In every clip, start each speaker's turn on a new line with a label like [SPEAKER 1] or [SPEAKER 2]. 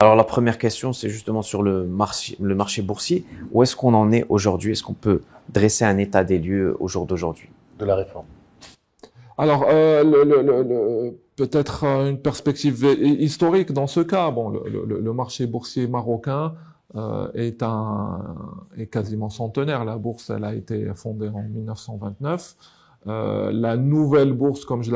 [SPEAKER 1] Alors la première question, c'est justement sur le marché boursier. Où est-ce qu'on en est aujourd'hui? Est-ce qu'on peut dresser un état des lieux au jour d'aujourd'hui?
[SPEAKER 2] De la réforme.
[SPEAKER 3] Alors, peut-être une perspective historique dans ce cas. Bon, le marché boursier marocain est quasiment centenaire. La bourse, elle a été fondée en 1929. La nouvelle bourse, comme je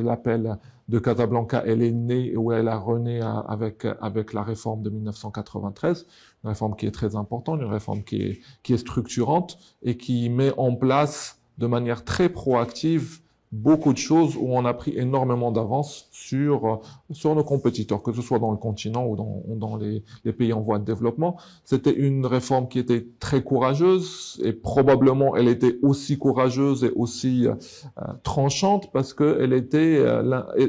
[SPEAKER 3] l'appelle, de Casablanca, elle est née ou elle a rené avec la réforme de 1993, une réforme qui est très importante, une réforme qui est structurante et qui met en place de manière très proactive beaucoup de choses où on a pris énormément d'avance sur nos compétiteurs, que ce soit dans le continent ou dans les pays en voie de développement. C'était une réforme qui était très courageuse et probablement elle était aussi courageuse et aussi tranchante parce que elle était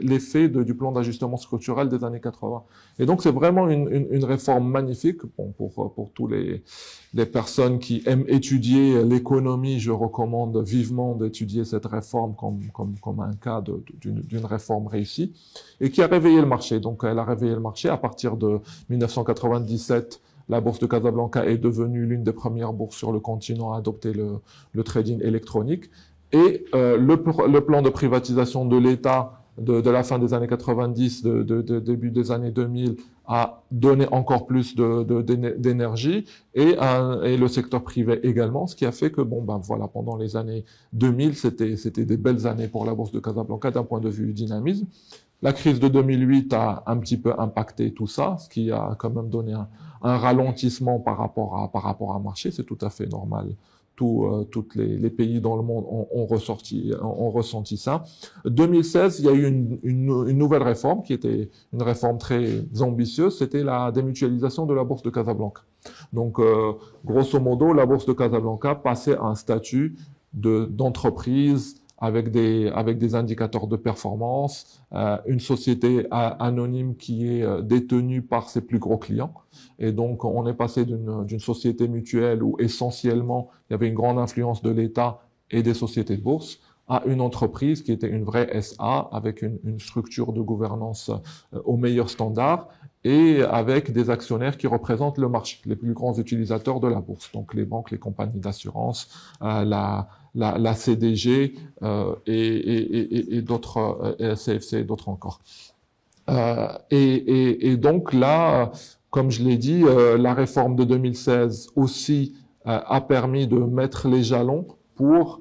[SPEAKER 3] l'effet du plan d'ajustement structurel des années 80. Et donc c'est vraiment une réforme magnifique pour tous les personnes qui aiment étudier l'économie. Je recommande vivement d'étudier cette réforme comme un cas d'une réforme réussie et qui a réveillé le marché. Donc, elle a réveillé le marché à partir de 1997. La bourse de Casablanca est devenue l'une des premières bourses sur le continent à adopter le trading électronique. Et le plan de privatisation de l'État de la fin des années 90, début des années 2000, a donné encore plus d'énergie et le secteur privé également, ce qui a fait que voilà, pendant les années 2000, c'était des belles années pour la bourse de Casablanca d'un point de vue dynamisme. La crise de 2008 a un petit peu impacté tout ça, ce qui a quand même donné un ralentissement par rapport à un marché, c'est tout à fait normal. Tous les pays dans le monde ont ressenti ça. 2016, il y a eu une nouvelle réforme qui était une réforme très ambitieuse, c'était la démutualisation de la bourse de Casablanca. Donc, grosso modo, la bourse de Casablanca passait à un statut d'entreprise avec des indicateurs de performance, une société anonyme qui est détenue par ses plus gros clients. Et donc, on est passé d'une société mutuelle où essentiellement il y avait une grande influence de l'État et des sociétés de bourse à une entreprise qui était une vraie SA avec une structure de gouvernance aux meilleurs standards et avec des actionnaires qui représentent le marché, les plus grands utilisateurs de la bourse, donc les banques, les compagnies d'assurance, la CDG et d'autres, CFC et d'autres encore. Et donc là, comme je l'ai dit, la réforme de 2016 aussi a permis de mettre les jalons pour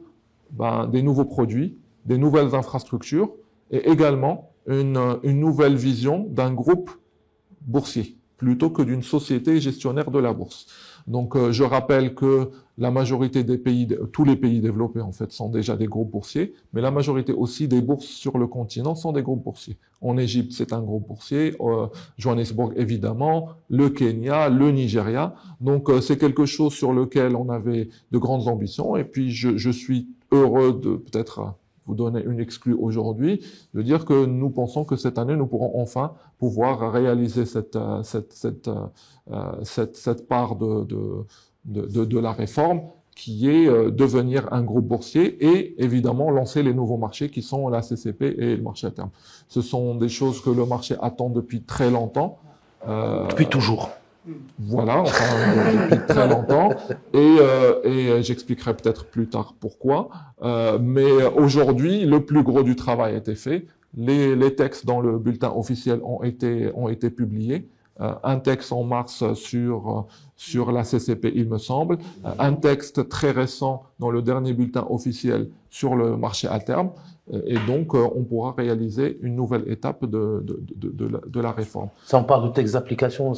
[SPEAKER 3] des nouveaux produits, des nouvelles infrastructures et également une nouvelle vision d'un groupe boursier plutôt que d'une société gestionnaire de la bourse. Donc, je rappelle que la majorité des pays, tous les pays développés en fait, sont déjà des groupes boursiers, mais la majorité aussi des bourses sur le continent sont des groupes boursiers. En Égypte, c'est un groupe boursier, Johannesburg évidemment, le Kenya, le Nigeria. Donc, c'est quelque chose sur lequel on avait de grandes ambitions. Et puis, je suis heureux de peut-être vous donner une exclue aujourd'hui, de dire que nous pensons que cette année, nous pourrons enfin pouvoir réaliser cette part de la réforme qui est devenir un groupe boursier et évidemment lancer les nouveaux marchés qui sont la CCP et le marché à terme. Ce sont des choses que le marché attend depuis très longtemps.
[SPEAKER 1] Depuis toujours.
[SPEAKER 3] Voilà, enfin, depuis très longtemps, et j'expliquerai peut-être plus tard pourquoi. Mais aujourd'hui, le plus gros du travail a été fait. Les textes dans le bulletin officiel ont été publiés. Un texte en mars sur la CCP, il me semble. Un texte très récent dans le dernier bulletin officiel sur le marché à terme. Et donc, on pourra réaliser une nouvelle étape de la réforme.
[SPEAKER 2] Ça, on parle de textes d'application,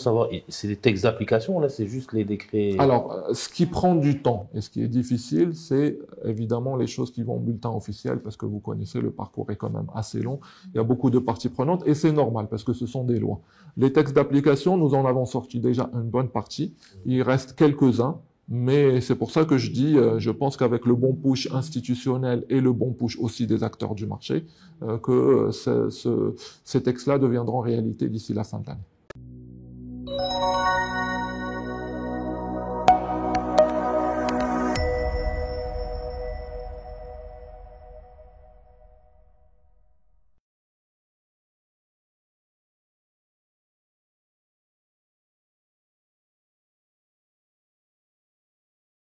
[SPEAKER 2] c'est des textes d'application, là, c'est juste les décrets.
[SPEAKER 3] Alors, ce qui prend du temps et ce qui est difficile, c'est évidemment les choses qui vont au bulletin officiel, parce que vous connaissez, le parcours est quand même assez long. Il y a beaucoup de parties prenantes et c'est normal parce que ce sont des lois. Les textes d'application, nous en avons sorti déjà une bonne partie. Il reste quelques-uns. Mais c'est pour ça que je dis, je pense qu'avec le bon push institutionnel et le bon push aussi des acteurs du marché, que ces textes-là deviendront réalité d'ici la fin de l'année.